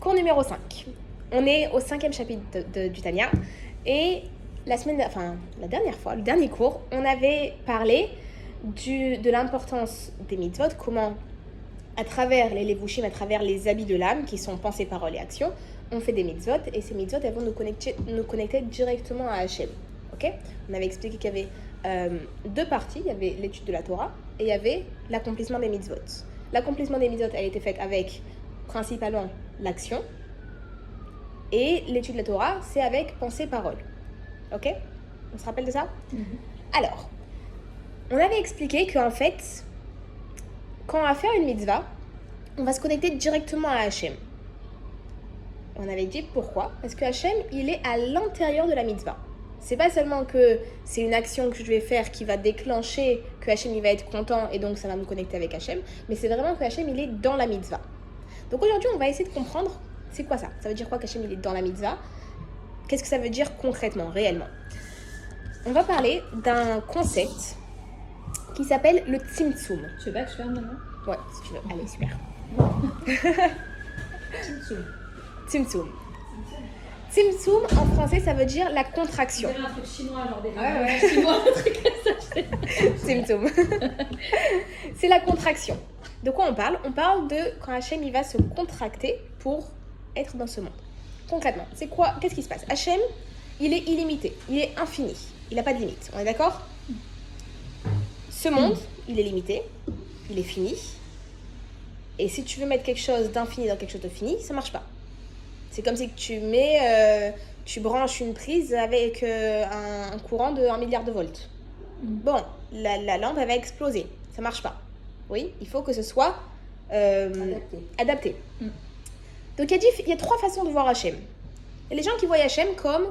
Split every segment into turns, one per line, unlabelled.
Cours numéro 5. On est au 5e chapitre du Tanya. Et la dernière fois, le dernier cours, on avait parlé de l'importance des mitzvot, comment à travers les levushim, à travers les habits de l'âme, qui sont pensées, paroles et actions, on fait des mitzvot, et ces mitzvot, elles vont nous connecter directement à Hachem. Okay, on avait expliqué qu'il y avait deux parties, il y avait l'étude de la Torah, et il y avait l'accomplissement des mitzvot. L'accomplissement des mitzvot, elle était faite avec, principalement, l'action, et l'étude de la Torah, c'est avec pensée, parole. Ok? On se rappelle de ça? Alors, on avait expliqué qu'en fait, quand on va faire une mitzvah, on va se connecter directement à Hachem. On avait dit pourquoi? Parce que Hachem, il est à l'intérieur de la mitzvah. C'est pas seulement que c'est une action que je vais faire qui va déclencher que Hachem il va être content et donc ça va me connecter avec Hachem, mais c'est vraiment que Hachem il est dans la mitzvah. Donc aujourd'hui, on va essayer de comprendre c'est quoi ça. Ça veut dire quoi qu'Hachem il est dans la mitzvah? Qu'est-ce que ça veut dire concrètement, réellement? On va parler d'un concept qui s'appelle le tzimtzum.
Tu veux pas que je ferme maintenant?
Ouais, si tu veux. Allez, super.
Tzimtzum.
Tzimtzum. Tzimtzum, en français, ça veut dire la contraction.
C'est un truc chinois, genre des
ouais.
chinois, un truc comme ça.
Tzimtzum. C'est la contraction. De quoi on parle? On parle de quand Hachem il va se contracter pour être dans ce monde. Concrètement, c'est quoi? Qu'est-ce qui se passe? Hachem, il est illimité, il est infini, il n'a pas de limite. On est d'accord? Ce monde, il est limité, il est fini. Et si tu veux mettre quelque chose d'infini dans quelque chose de fini, ça marche pas. C'est comme si tu branches une prise avec un courant de 1 milliard de volts. Bon, la lampe, elle va exploser. Ça marche pas. Oui, il faut que ce soit adapté. Donc, il y a 3 façons de voir Hachem. Il y a les gens qui voient Hachem comme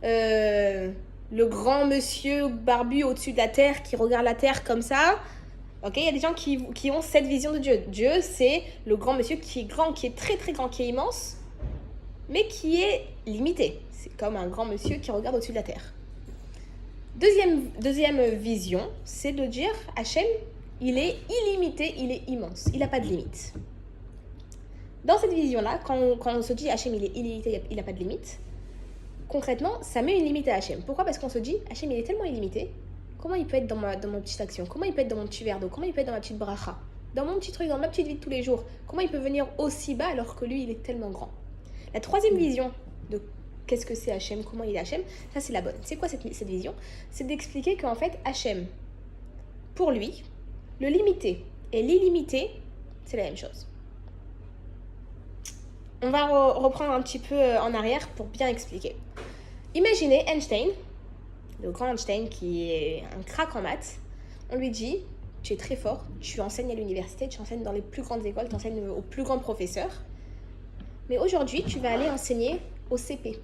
le grand monsieur barbu au-dessus de la terre qui regarde la terre comme ça. Okay, il y a des gens qui ont cette vision de Dieu. Dieu, c'est le grand monsieur qui est grand, qui est très très grand, qui est immense, mais qui est limité. C'est comme un grand monsieur qui regarde au-dessus de la terre. Deuxième vision, c'est de dire Hachem, il est illimité, il est immense, il n'a pas de limite. Dans cette vision-là, quand on se dit Hachem, il est illimité, il n'a pas de limite, concrètement, ça met une limite à Hachem. Pourquoi? Parce qu'on se dit Hachem, il est tellement illimité. Comment il peut être dans ma petite action? Comment il peut être dans mon petit verre d'eau? Comment il peut être dans ma petite bracha? Dans mon petit truc, dans ma petite vie de tous les jours? Comment il peut venir aussi bas alors que lui, il est tellement grand? La troisième vision de qu'est-ce que c'est Hachem, comment il est Hachem, ça c'est la bonne. C'est quoi cette vision? C'est d'expliquer qu'en fait, Hachem, pour lui, le limité et l'illimité, c'est la même chose. On va reprendre un petit peu en arrière pour bien expliquer. Imaginez Einstein, le grand Einstein qui est un crack en maths. On lui dit, tu es très fort, tu enseignes à l'université, tu enseignes dans les plus grandes écoles, tu enseignes aux plus grands professeurs. Mais aujourd'hui, tu vas aller enseigner au CP.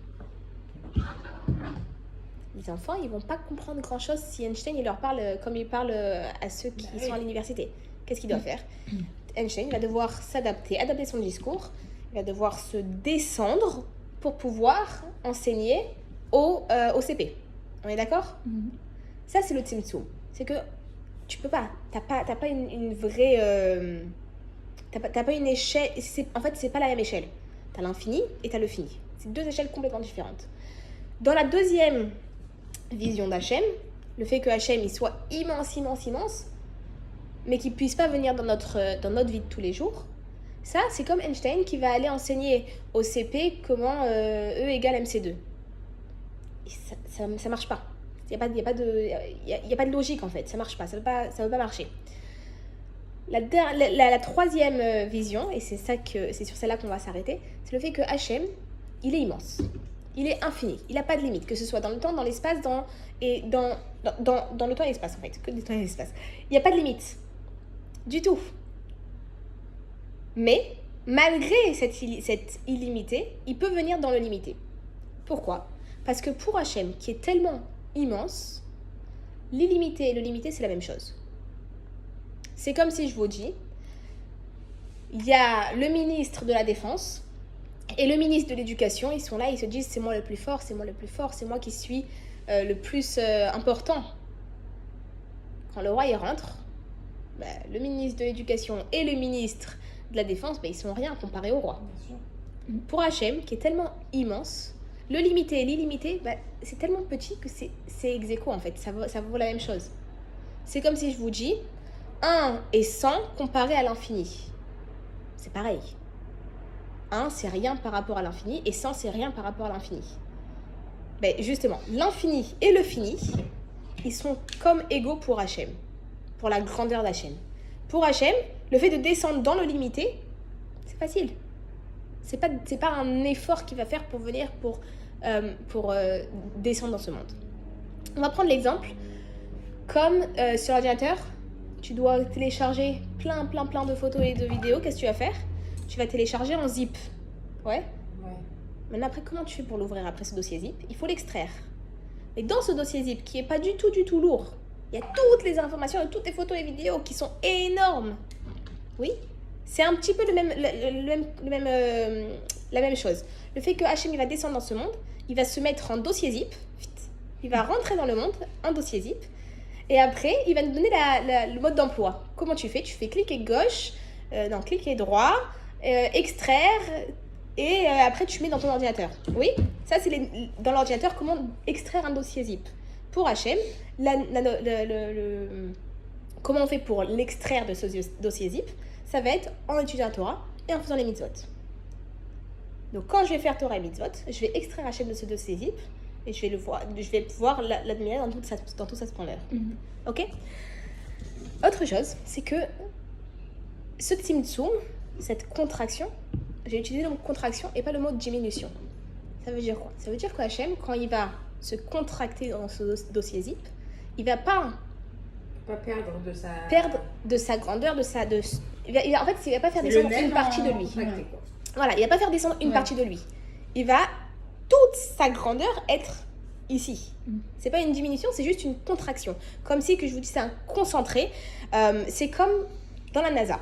Les enfants, ils vont pas comprendre grand-chose si Einstein il leur parle comme il parle à ceux qui sont à l'université. Qu'est-ce qu'il doit faire? Einstein va devoir adapter son discours, il va devoir se descendre pour pouvoir enseigner au CP. On est d'accord? Ça, c'est le tzimtzum. C'est que tu peux pas. T'as pas une vraie... T'as pas une échelle... En fait, c'est pas la même échelle. T'as l'infini et t'as le fini. C'est 2 échelles complètement différentes. Dans la deuxième vision d'Hachem, le fait que Hachem il soit immense, mais qu'il puisse pas venir dans notre vie de tous les jours, ça, c'est comme Einstein qui va aller enseigner au CP comment E égale MC2. Et ça marche pas. Il n'y a pas de logique en fait, ça marche pas, ça veut pas marcher. La troisième vision, et c'est sur celle-là qu'on va s'arrêter, c'est le fait que Hachem, il est immense, il est infini, il n'a pas de limite, que ce soit dans le temps, dans l'espace, dans le temps et l'espace en fait, que du temps et l'espace. Il n'y a pas de limite, du tout. Mais, malgré cette illimité, il peut venir dans le limité. Pourquoi? Parce que pour Hachem, qui est tellement immense, l'illimité et le limité, c'est la même chose. C'est comme si je vous dis, il y a le ministre de la Défense et le ministre de l'Éducation, ils sont là, ils se disent c'est moi le plus fort, c'est moi qui suis le plus important. Quand le roi y rentre, le ministre de l'Éducation et le ministre de la Défense, ils sont rien comparés au roi. Pour H&M, qui est tellement immense, le limité et l'illimité, c'est tellement petit que c'est ex aequo en fait, ça vaut la même chose. C'est comme si je vous dis 1 et 100 comparé à l'infini. C'est pareil. 1, c'est rien par rapport à l'infini, et 100, c'est rien par rapport à l'infini. Ben justement, l'infini et le fini, ils sont comme égaux pour H&M, pour la grandeur d'H&M. Pour H&M, le fait de descendre dans le limité, c'est facile. C'est pas un effort qu'il va faire pour venir pour descendre dans ce monde. On va prendre l'exemple, comme sur l'ordinateur, tu dois télécharger plein de photos et de vidéos. Qu'est-ce que tu vas faire? Tu vas télécharger en zip. Ouais. Maintenant, après, comment tu fais pour l'ouvrir après ce dossier zip? Il faut l'extraire. Mais dans ce dossier zip, qui est pas du tout lourd, il y a toutes les informations, toutes les photos et vidéos qui sont énormes. Oui. C'est un petit peu la même chose. Le fait que H&M il va descendre dans ce monde, il va se mettre en dossier zip, il va rentrer dans le monde, un dossier zip, et après, il va nous donner le mode d'emploi. Comment tu fais? Tu fais cliquer gauche, cliquer droit, extraire, et après tu mets dans ton ordinateur. Oui, ça c'est dans l'ordinateur, comment extraire un dossier zip. Pour H&M, comment on fait pour l'extraire de ce dossier zip? Ça va être en étudiant la Torah et en faisant les mitzvot. Donc quand je vais faire Torah et mitzvot, je vais extraire H&M de ce dossier zip et je vais pouvoir l'admirer dans toute sa splendeur. Ok? Autre chose, c'est que ce tzimtzum, cette contraction, j'ai utilisé le mot contraction et pas le mot diminution. Ça veut dire quoi? Ça veut dire que H&M, quand il va se contracter dans ce dossier zip, il va pas
perdre
de sa grandeur, en fait, il va pas faire descendre une partie de lui. Voilà, il va pas faire descendre une partie de lui. Il va toute sa grandeur être ici. C'est pas une diminution, c'est juste une contraction. Comme si, que je vous dis, c'est un concentré. C'est comme dans la NASA.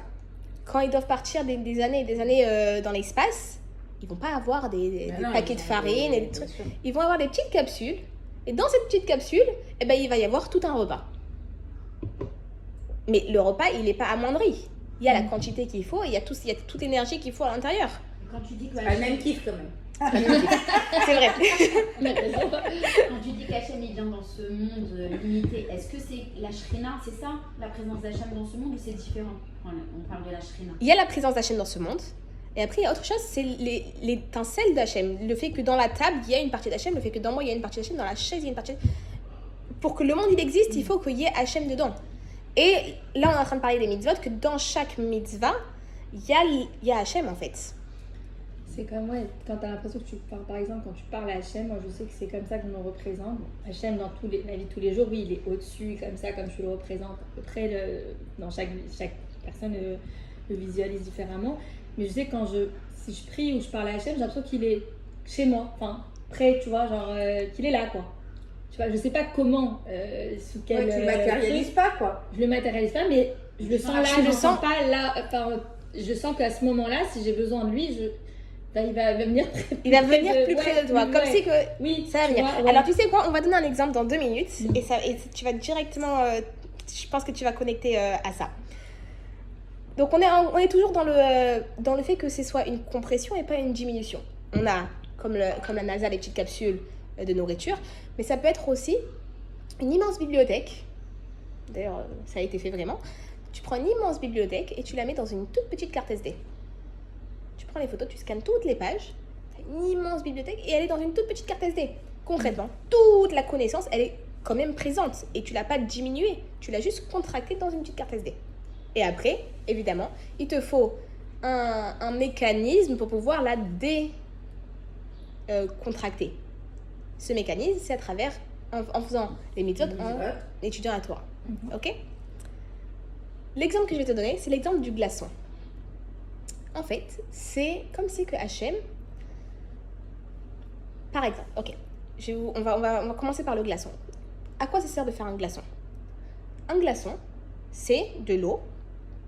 Quand ils doivent partir des années et des années dans l'espace, ils vont pas avoir des paquets de farine et des trucs. Ils vont avoir des petites capsules. Et dans cette petite capsule, il va y avoir tout un repas. Mais le repas, il n'est pas amoindri. Il y a la quantité qu'il faut, il y a toute l'énergie qu'il faut à l'intérieur.
Quand tu dis que
le même kiff quand même.
C'est vrai.
Quand tu dis qu'Hachem vient dans ce monde limité, est-ce que c'est la Shrina, c'est ça, la présence d'Hachem dans ce monde, ou c'est différent? On parle de la Shrina.
Il y a la présence d'Hachem dans ce monde. Et après, il y a autre chose, c'est l'étincelle d'Hachem. Le fait que dans la table, il y a une partie d'Hachem, le fait que dans moi, il y a une partie d'Hachem, dans la chaise, il y a une partie d'Hachem. Pour que le monde il existe, il faut qu'il y ait Hachem dedans. Et là, on est en train de parler des mitzvot, que dans chaque mitzvah, il y a Hachem en fait.
C'est comme, quand tu as l'impression que tu parles, par exemple, quand tu parles à Hachem, moi je sais que c'est comme ça qu'on le représente. Hachem, dans la vie de tous les jours, oui, il est au-dessus, comme ça, comme tu le représentes. Après, dans chaque personne le visualise différemment. Mais je sais que si je prie ou je parle à Hachem, j'ai l'impression qu'il est chez moi, enfin, près, tu vois, genre, qu'il est là, quoi. Tu vois, je sais pas comment, sous quel...
tu le matérialises pas, quoi.
Je le matérialise pas, mais je le sens là, je le sens pas là, enfin, je sens qu'à ce moment-là, si j'ai besoin de lui, il va venir
il va venir plus près de toi, comme si que ça va venir.
Vois.
Alors tu sais quoi, on va donner un exemple dans 2 minutes et tu vas directement, je pense que tu vas connecter à ça. Donc on est toujours dans le fait que ce soit une compression et pas une diminution. On a comme la NASA les petites capsules de nourriture, mais ça peut être aussi une immense bibliothèque. D'ailleurs, ça a été fait vraiment. Tu prends une immense bibliothèque et tu la mets dans une toute petite carte SD. Tu prends les photos, tu scannes toutes les pages, tu as une immense bibliothèque et elle est dans une toute petite carte SD. Concrètement, toute la connaissance, elle est quand même présente et tu l'as pas diminuée, tu l'as juste contractée dans une petite carte SD. Et après, évidemment, il te faut un mécanisme pour pouvoir la décontracter. Ce mécanisme, c'est à travers, en faisant les méthodes, en étudiant la Torah. Ok? L'exemple que je vais te donner, c'est l'exemple du glaçon. En fait, c'est comme si que Hachem, par exemple, ok, on va commencer par le glaçon. À quoi ça sert de faire un glaçon? Un glaçon, c'est de l'eau.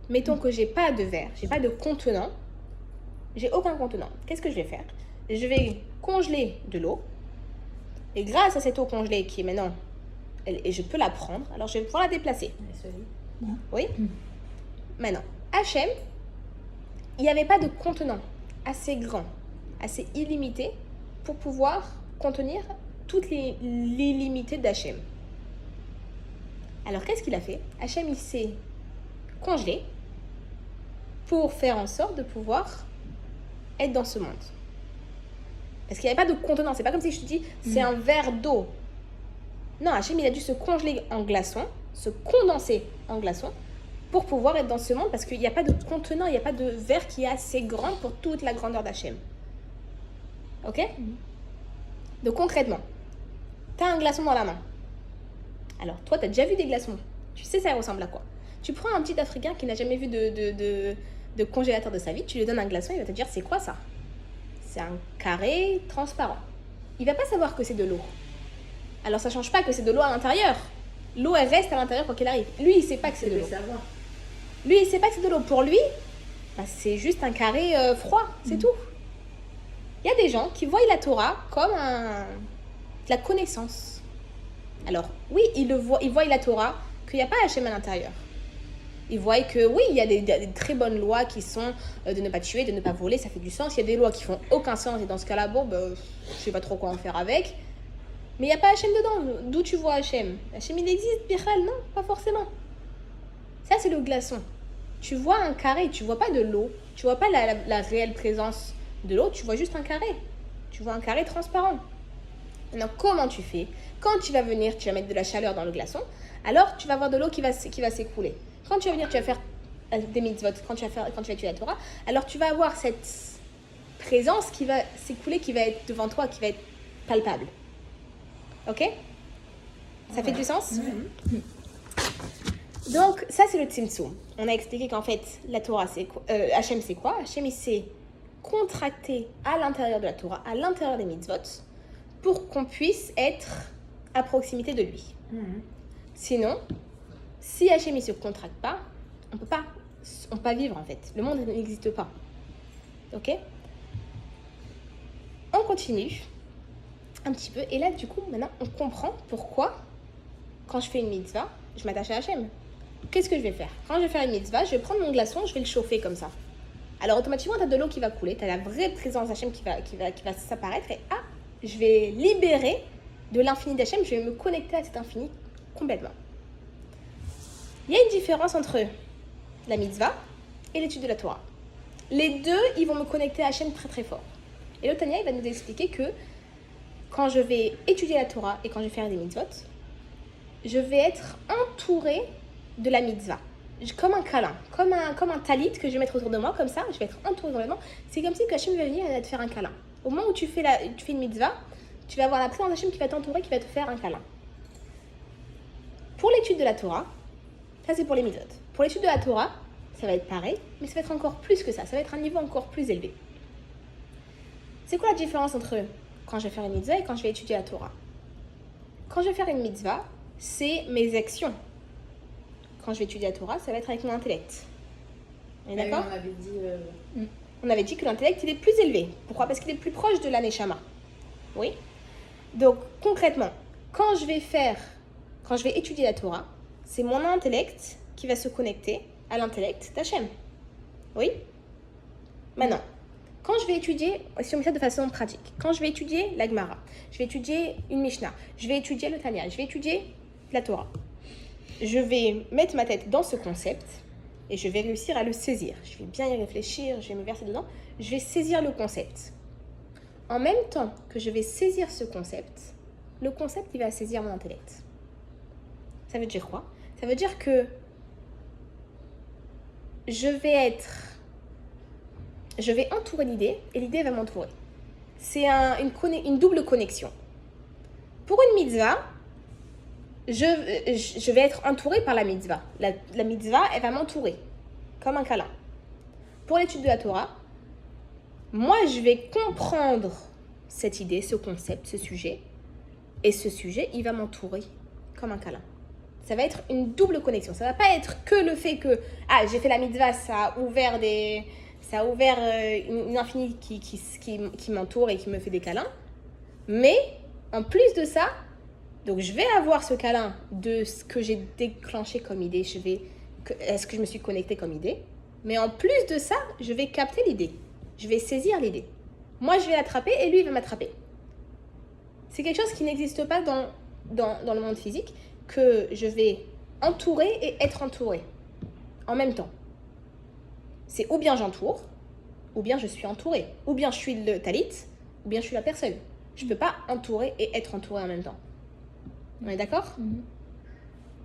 Mettons que j'ai pas de verre, j'ai pas de contenant, j'ai aucun contenant. Qu'est-ce que je vais faire? Je vais congeler de l'eau. Et grâce à cette eau congelée qui est maintenant, et je peux la prendre, alors je vais pouvoir la déplacer. Oui. Maintenant, Hachem, il n'y avait pas de contenant assez grand assez illimité pour pouvoir contenir toutes les limitées d'Hachem. Alors qu'est-ce qu'il a fait? Hachem il s'est congelé pour faire en sorte de pouvoir être dans ce monde. Parce qu'il n'y avait pas de contenant. C'est pas comme si je te dis c'est un verre d'eau. Non, Hachem il a dû se congeler en glaçon, se condenser en glaçon pour pouvoir être dans ce monde parce qu'il n'y a pas de contenant, il n'y a pas de verre qui est assez grand pour toute la grandeur d'Hachem. Ok? Donc concrètement, tu as un glaçon dans la main. Alors toi, tu as déjà vu des glaçons. Tu sais ça ressemble à quoi? Tu prends un petit Africain qui n'a jamais vu de congélateur de sa vie, tu lui donnes un glaçon, il va te dire c'est quoi ça? C'est un carré transparent. Il va pas savoir que c'est de l'eau. Alors ça change pas que c'est de l'eau à l'intérieur. L'eau elle reste à l'intérieur quoi qu'il arrive. Lui il sait pas que c'est de l'eau. Lui il sait pas que c'est de l'eau. Pour lui, bah, c'est juste un carré froid, c'est tout. Il y a des gens qui voient la Torah comme de la connaissance. Alors oui, ils voient la Torah qu'il n'y a pas Hachem à l'intérieur. Ils voient que oui, il y a des très bonnes lois qui sont de ne pas tuer, de ne pas voler, ça fait du sens. Il y a des lois qui font aucun sens et dans ce cas-là, bon, je sais pas trop quoi en faire avec. Mais il n'y a pas Hachem dedans. D'où tu vois Hachem? Hachem, il existe, Bichal? Non, pas forcément. Ça, c'est le glaçon. Tu vois un carré, tu vois pas de l'eau. Tu vois pas la réelle présence de l'eau, tu vois juste un carré. Tu vois un carré transparent. Maintenant, comment tu fais? Quand tu vas venir, tu vas mettre de la chaleur dans le glaçon, alors tu vas avoir de l'eau qui va s'écouler. Quand tu vas venir, tu vas faire des mitzvot, quand tu vas étudier la Torah, alors tu vas avoir cette présence qui va s'écouler, qui va être devant toi, qui va être palpable. Ok? Ça fait du sens? Donc, ça c'est le Tzimtzum. On a expliqué qu'en fait, la Torah, c'est quoi? Hachem, c'est quoi? Hachem, il s'est contracté à l'intérieur de la Torah, à l'intérieur des mitzvot, pour qu'on puisse être à proximité de lui. Sinon, si Hachem ne se contracte pas, on peut pas vivre en fait. Le monde n'existe pas. Ok? On continue un petit peu. Et là, du coup, maintenant, on comprend pourquoi, quand je fais une mitzvah, je m'attache à Hachem. Qu'est-ce que je vais faire? Quand je vais faire une mitzvah, je vais prendre mon glaçon, je vais le chauffer comme ça. Alors, automatiquement, tu as de l'eau qui va couler, tu as la vraie présence d'Hachem qui va s'apparaître. Et je vais libérer de l'infini d'Hachem, je vais me connecter à cet infini complètement. Il y a une différence entre la mitzvah et l'étude de la Torah. Les deux, ils vont me connecter à Hachem très très fort. Et le Tanya, il va nous expliquer que quand je vais étudier la Torah et quand je vais faire des mitzvot, je vais être entourée de la mitzvah. Comme un câlin, comme un talit que je vais mettre autour de moi, comme ça, je vais être entourée complètement. C'est comme si Hachem va venir et te faire un câlin. Au moment où tu fais une mitzvah, tu vas avoir la présence d'Hachem qui va t'entourer, qui va te faire un câlin. Pour l'étude de la Torah, ça c'est pour les mitzvot. Pour l'étude de la Torah, ça va être pareil, mais ça va être encore plus que ça. Ça va être un niveau encore plus élevé. C'est quoi la différence entre quand je vais faire une mitzvah et quand je vais étudier la Torah? Quand je vais faire une mitzvah, c'est mes actions. Quand je vais étudier la Torah, ça va être avec mon intellect. On est d'accord? On avait dit que l'intellect, il est plus élevé. Pourquoi? Parce qu'il est plus proche de la neshama. Oui? Donc, concrètement, quand je vais étudier la Torah, c'est mon intellect qui va se connecter à l'intellect d'Hachem. Oui? Maintenant, quand je vais étudier, si on met ça de façon pratique, quand je vais étudier la Gemara, je vais étudier une Mishnah, je vais étudier le Tanya, je vais étudier la Torah, je vais mettre ma tête dans ce concept et je vais réussir à le saisir. Je vais bien y réfléchir, je vais me verser dedans, je vais saisir le concept. En même temps que je vais saisir ce concept, le concept, il va saisir mon intellect. Ça veut dire quoi? Ça veut dire que je vais entourer l'idée et l'idée va m'entourer. C'est une double connexion. Pour une mitzvah, je vais être entourée par la mitzvah. La mitzvah, elle va m'entourer, comme un câlin. Pour l'étude de la Torah, moi, je vais comprendre cette idée, ce concept, ce sujet. Et ce sujet, il va m'entourer comme un câlin. Ça va être une double connexion. Ça ne va pas être que le fait que j'ai fait la mitzvah, ça a ouvert une infinie qui m'entoure et qui me fait des câlins. Mais en plus de ça, donc je vais avoir ce câlin de ce que j'ai déclenché comme idée, est-ce que je me suis connectée comme idée. Mais en plus de ça, je vais capter l'idée. Je vais saisir l'idée. Moi, je vais l'attraper et lui, il va m'attraper. C'est quelque chose qui n'existe pas dans le monde physique, que je vais entourer et être entourée en même temps. C'est ou bien j'entoure, ou bien je suis entourée, ou bien je suis le talit, ou bien je suis la personne. Je ne peux pas entourer et être entourée en même temps. On est d'accord?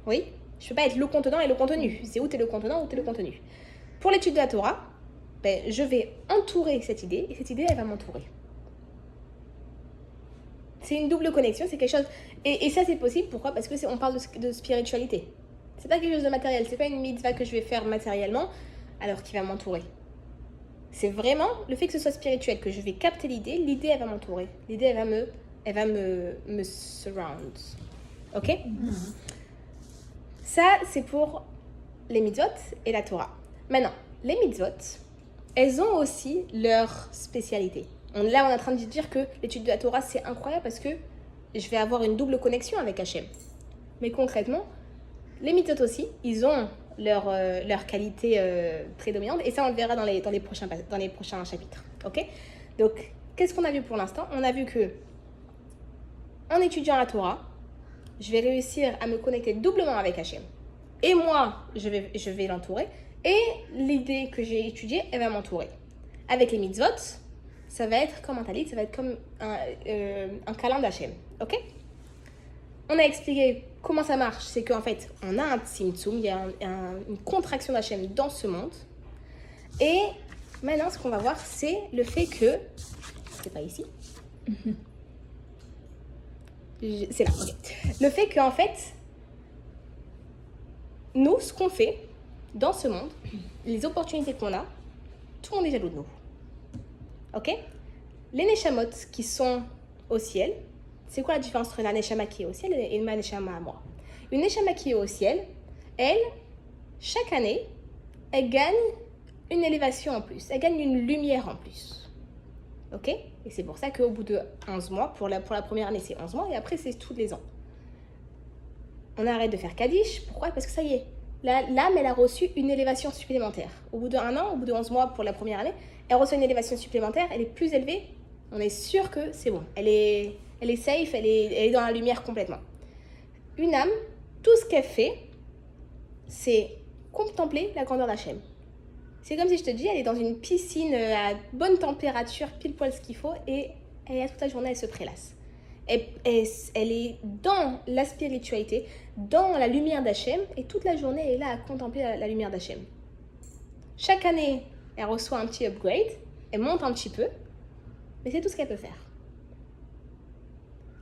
Oui? Je ne peux pas être le contenant et le contenu. C'est où tu es le contenant ou tu es le contenu. Pour l'étude de la Torah, je vais entourer cette idée et cette idée, elle va m'entourer. C'est une double connexion, c'est quelque chose... Et ça, c'est possible, pourquoi? Parce qu'on parle de spiritualité. C'est pas quelque chose de matériel, c'est pas une mitzvah que je vais faire matériellement, alors qu'il va m'entourer. C'est vraiment le fait que ce soit spirituel, que je vais capter l'idée, elle va m'entourer. L'idée, elle va me surround. Ok? Ça, c'est pour les mitzvot et la Torah. Maintenant, les mitzvot, elles ont aussi leur spécialité. Là, on est en train de dire que l'étude de la Torah, c'est incroyable parce que je vais avoir une double connexion avec Hachem. Mais concrètement, les mitzvot aussi, ils ont leur qualité prédominante. Et ça, on le verra dans les prochains chapitres. Ok? Donc, qu'est-ce qu'on a vu pour l'instant? On a vu que, en étudiant la Torah, je vais réussir à me connecter doublement avec Hachem. Et moi, je vais l'entourer. Et l'idée que j'ai étudiée, elle va m'entourer. Avec les mitzvot, ça va être comme un talit, ça va être comme un câlin d'Hachem. Ok? On a expliqué comment ça marche. C'est qu'en fait, on a un tzimtzum, il y a une contraction d'Hachem dans ce monde. Et maintenant, ce qu'on va voir, c'est le fait que... C'est pas ici. C'est là, ok. Le fait qu'en fait, nous, ce qu'on fait dans ce monde, les opportunités qu'on a, tout le monde est jaloux de nous. Ok? Les neshamot qui sont au ciel, c'est quoi la différence entre la neshama qui est au ciel et ma neshama à moi? Une neshama qui est au ciel, elle, chaque année, elle gagne une élévation en plus, elle gagne une lumière en plus. Ok? Et c'est pour ça qu'au bout de 11 mois, pour la première année, c'est 11 mois, et après, c'est tous les ans. On arrête de faire Kaddish. Pourquoi? Parce que ça y est, l'âme, elle a reçu une élévation supplémentaire. Au bout d'1 an, au bout de 11 mois pour la première année, elle reçoit une élévation supplémentaire, elle est plus élevée. On est sûr que c'est bon. Elle est safe, elle est dans la lumière complètement. Une âme, tout ce qu'elle fait, c'est contempler la grandeur d'Hachem. C'est comme si je te dis, elle est dans une piscine à bonne température, pile poil ce qu'il faut, et toute la journée, elle se prélasse. Elle est dans la spiritualité, dans la lumière d'Hachem, et toute la journée, elle est là à contempler la lumière d'Hachem. Chaque année, elle reçoit un petit upgrade, elle monte un petit peu, mais c'est tout ce qu'elle peut faire.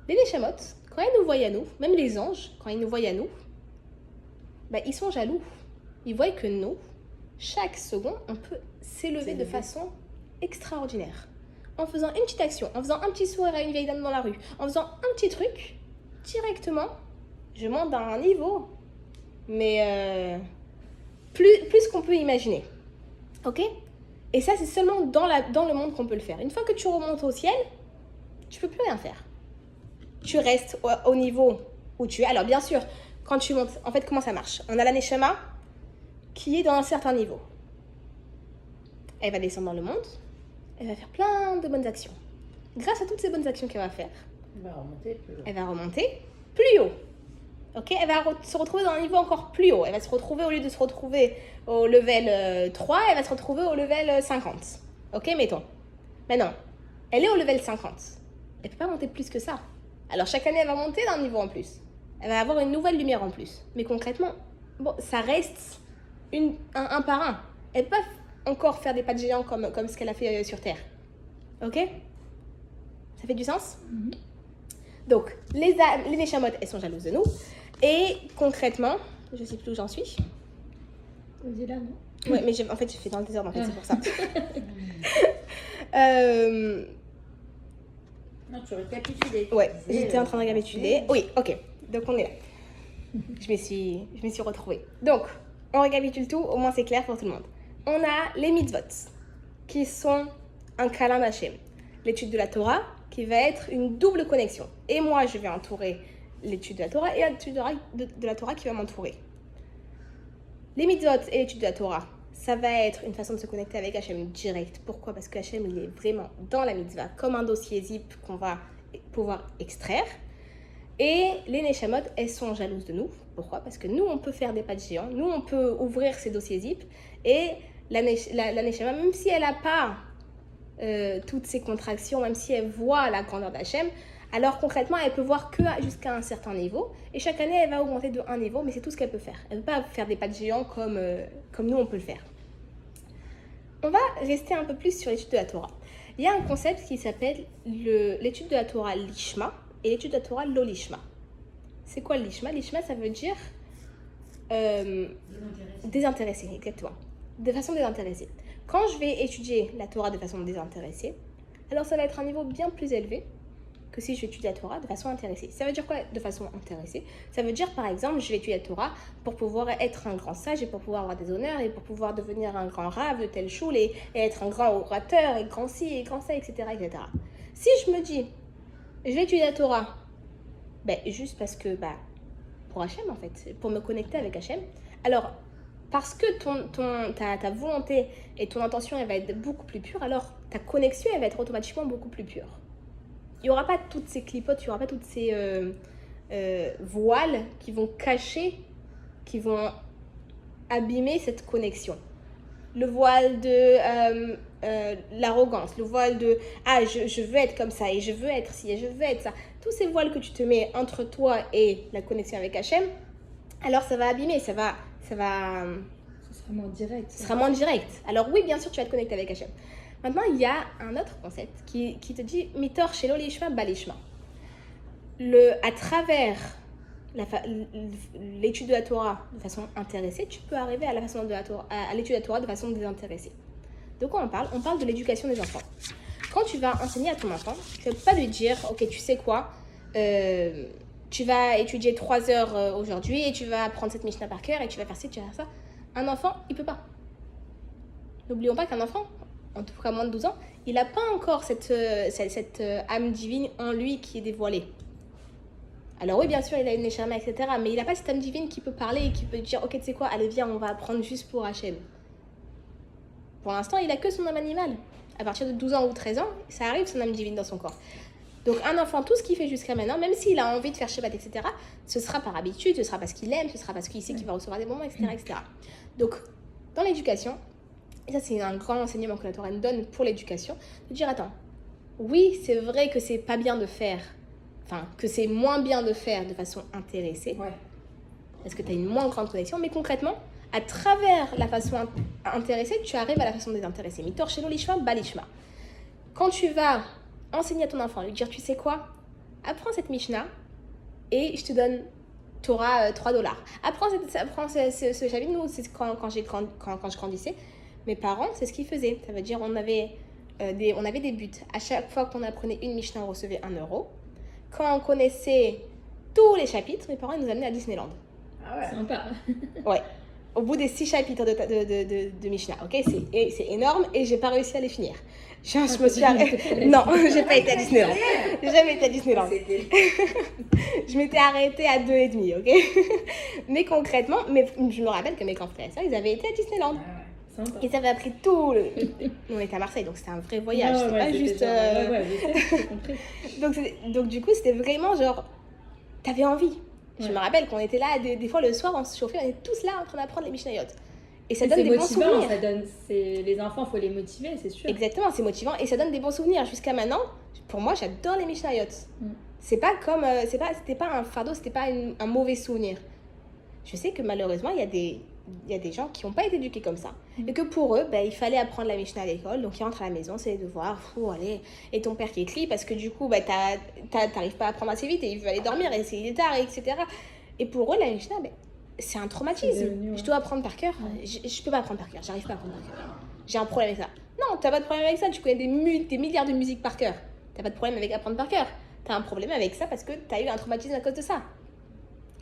Les neshamot, quand ils nous voient à nous, même les anges, quand ils nous voient à nous, ils sont jaloux. Ils voient que nous, chaque seconde, on peut s'élever de façon extraordinaire. En faisant une petite action, en faisant un petit sourire à une vieille dame dans la rue, en faisant un petit truc, directement, je monte dans un niveau, mais plus qu'on peut imaginer. Ok? Et ça, c'est seulement dans le monde qu'on peut le faire. Une fois que tu remontes au ciel, tu peux plus rien faire. Tu restes au niveau où tu es. Alors bien sûr, quand tu montes, en fait, comment ça marche? On a la neshama qui est dans un certain niveau. Elle va descendre dans le monde, elle va faire plein de bonnes actions. Grâce à toutes ces bonnes actions qu'elle va faire, elle va remonter plus haut. Ok? Elle va se retrouver dans un niveau encore plus haut. Elle va se retrouver, au lieu de se retrouver au level 3, elle va se retrouver au level 50. Ok, mettons. Maintenant, elle est au level 50. Elle ne peut pas monter plus que ça. Alors chaque année, elle va monter d'un niveau en plus. Elle va avoir une nouvelle lumière en plus. Mais concrètement, ça reste un par un. Elle ne peut pas encore faire des pas de géant comme ce qu'elle a fait sur Terre. Ok? Ça fait du sens? Donc, les neshamot, elles sont jalouses de nous. Et concrètement, je ne sais plus où j'en suis.
C'est là, non?
Ouais, mais en fait, j'ai fait dans le désordre, en fait, c'est pour ça.
Non, tu récapitulais.
Ouais, j'étais en train de récapituler. Oui, ok, donc on est là. Je me suis retrouvée. Donc, on récapitule tout, au moins c'est clair pour tout le monde. On a les mitzvot, qui sont un câlin d'Hachem. L'étude de la Torah, qui va être une double connexion. Et moi, je vais entourer l'étude de la Torah, et l'étude de la Torah qui va m'entourer. Les mitzvot et l'étude de la Torah, ça va être une façon de se connecter avec Hachem direct. Pourquoi? Parce que Hachem, il est vraiment dans la mitzvah, comme un dossier zip qu'on va pouvoir extraire. Et les Neshamot, elles sont jalouses de nous. Pourquoi? Parce que nous, on peut faire des pas de géants. Nous, on peut ouvrir ces dossiers zip. Et la Neshama, même si elle n'a pas toutes ces contractions, même si elle voit la grandeur d'Hachem, alors concrètement, elle peut voir que jusqu'à un certain niveau. Et chaque année, elle va augmenter de un niveau, mais c'est tout ce qu'elle peut faire. Elle ne peut pas faire des pas de géants comme nous, on peut le faire. On va rester un peu plus sur l'étude de la Torah. Il y a un concept qui s'appelle l'étude de la Torah Lishma et l'étude de la Torah Lolishma. C'est quoi le Lishma? Lishma, ça veut dire désintéressé, exactement. De façon désintéressée. Quand je vais étudier la Torah de façon désintéressée, alors ça va être un niveau bien plus élevé que si je vais étudier la Torah de façon intéressée. Ça veut dire quoi de façon intéressée? Ça veut dire par exemple, je vais étudier la Torah pour pouvoir être un grand sage et pour pouvoir avoir des honneurs et pour pouvoir devenir un grand rave de tel choule et être un grand orateur et grand ci et grand ça, etc., etc. Si je me dis, je vais étudier la Torah, juste parce que, pour Hachem en fait, pour me connecter avec Hachem, alors parce que ta volonté et ton intention elle va être beaucoup plus pure, alors ta connexion elle va être automatiquement beaucoup plus pure. Il n'y aura pas toutes ces clipotes, il n'y aura pas toutes ces voiles qui vont cacher, qui vont abîmer cette connexion. Le voile de l'arrogance, le voile de « Ah, je veux être comme ça, et je veux être ci, et je veux être ça ». Tous ces voiles que tu te mets entre toi et la connexion avec Hachem, alors ça va abîmer, ça sera
moins direct.
Ce sera moins direct. Alors oui, bien sûr, tu vas te connecter avec Hachem. Maintenant, il y a un autre concept qui te dit « Mitor shelo lishma balishma ». À travers l'étude de la Torah de façon intéressée, tu peux arriver à l'étude de la Torah de façon désintéressée. De quoi on parle? On parle de l'éducation des enfants. Quand tu vas enseigner à ton enfant, tu ne vas pas lui dire « Ok, tu sais quoi tu vas étudier 3 heures aujourd'hui et tu vas apprendre cette Mishnah par cœur et tu vas faire ci, tu vas faire ça. » Un enfant, il ne peut pas. N'oublions pas qu'un enfant, en tout cas moins de 12 ans, il n'a pas encore cette âme divine en lui qui est dévoilée. Alors oui, bien sûr, il a une neshama, etc. Mais il n'a pas cette âme divine qui peut parler et qui peut dire « Ok, tu sais quoi, allez viens, on va apprendre juste pour Hachem. » Pour l'instant, il n'a que son âme animale. À partir de 12 ans ou 13 ans, ça arrive son âme divine dans son corps. Donc un enfant, tout ce qu'il fait jusqu'à maintenant, même s'il a envie de faire Shabbat, etc., ce sera par habitude, ce sera parce qu'il aime, ce sera parce qu'il sait qu'il va recevoir des moments, etc., etc. Donc, dans l'éducation, et ça c'est un grand enseignement que la Torah nous donne pour l'éducation, de dire attends, oui c'est vrai que c'est pas bien de faire, enfin que c'est moins bien de faire de façon intéressée, parce que tu as une moins grande connexion, mais concrètement, à travers la façon intéressée, tu arrives à la façon désintéressée. Mitor shelo lishma balishma. Quand tu vas enseigner à ton enfant, lui dire tu sais quoi, apprends cette Mishnah et je te donne Torah $3. Apprends ce chapitre. Nous, c'est quand je grandissais, mes parents, c'est ce qu'ils faisaient. Ça veut dire on avait des buts. À chaque fois qu'on apprenait une Mishnah, on recevait 1 euro. Quand on connaissait tous les chapitres, mes parents ils nous amenaient à Disneyland.
Ah ouais.
Sympa.
Ouais. Au bout des 6 chapitres de Mishnah, ok, c'est énorme et j'ai pas réussi à les finir. Je me suis arrêtée. Non, j'ai pas été à Disneyland. J'ai jamais été à Disneyland. Je m'étais arrêtée à 2,5, ok. Mais concrètement, je me rappelle que mes grands frères et sœurs, ils avaient été à Disneyland.
Sympa.
Ils avaient appris tout. Nous, on était à Marseille, donc c'était un vrai voyage. C'était pas juste.
J'ai compris.
Donc du coup, c'était vraiment genre, t'avais envie. Je me rappelle qu'on était là, des fois le soir, on se chauffait, on était tous là en train d'apprendre les Mishnayot. Et ça donne des bons souvenirs.
Les enfants, il faut les motiver, c'est sûr.
Exactement, c'est motivant et ça donne des bons souvenirs. Jusqu'à maintenant, pour moi, j'adore les Mishnayot. C'est pas comme, c'était pas un fardeau, c'était pas un mauvais souvenir. Je sais que malheureusement, il y a des gens qui n'ont pas été éduqués comme ça. Et que pour eux, il fallait apprendre la Mishnah à l'école. Donc, ils rentrent à la maison, c'est les devoirs, allez. Et ton père qui écrit parce que du coup, t'arrives pas à apprendre assez vite et il veut aller dormir et c'est tard, etc. Et pour eux, la Mishnah, c'est un traumatisme. Je dois apprendre par cœur. Je peux pas apprendre par cœur, j'arrive pas à apprendre par cœur. J'ai un problème avec ça. Non, t'as pas de problème avec ça. Tu connais des milliards de musiques par cœur. T'as pas de problème avec apprendre par cœur. T'as un problème avec ça parce que t'as eu un traumatisme à cause de ça.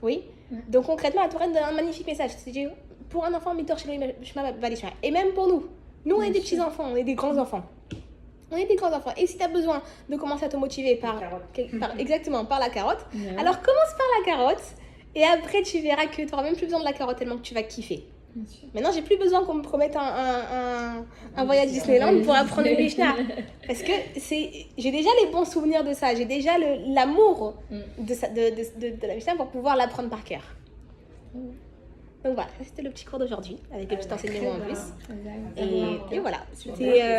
Oui. Donc concrètement, la Torah donne un magnifique message. C'est pour un enfant, Mitor shelo lishma balishma. Et même pour nous. Nous, on est des petits enfants, on est des grands enfants. On est des grands enfants. Et si tu as besoin de commencer à te motiver par la carotte, alors commence par la carotte. Et après, tu verras que tu n'auras même plus besoin de la carotte tellement que tu vas kiffer.
Bien sûr.
Maintenant, j'ai plus besoin qu'on me promette un voyage Disneyland pour apprendre une Mishnah. Parce que j'ai déjà les bons souvenirs de ça. J'ai déjà l'amour de la Mishnah pour pouvoir l'apprendre par cœur. Donc voilà, ça, c'était le petit cours d'aujourd'hui, avec le petit enseignement en plus.
Exact.
Et voilà, c'était...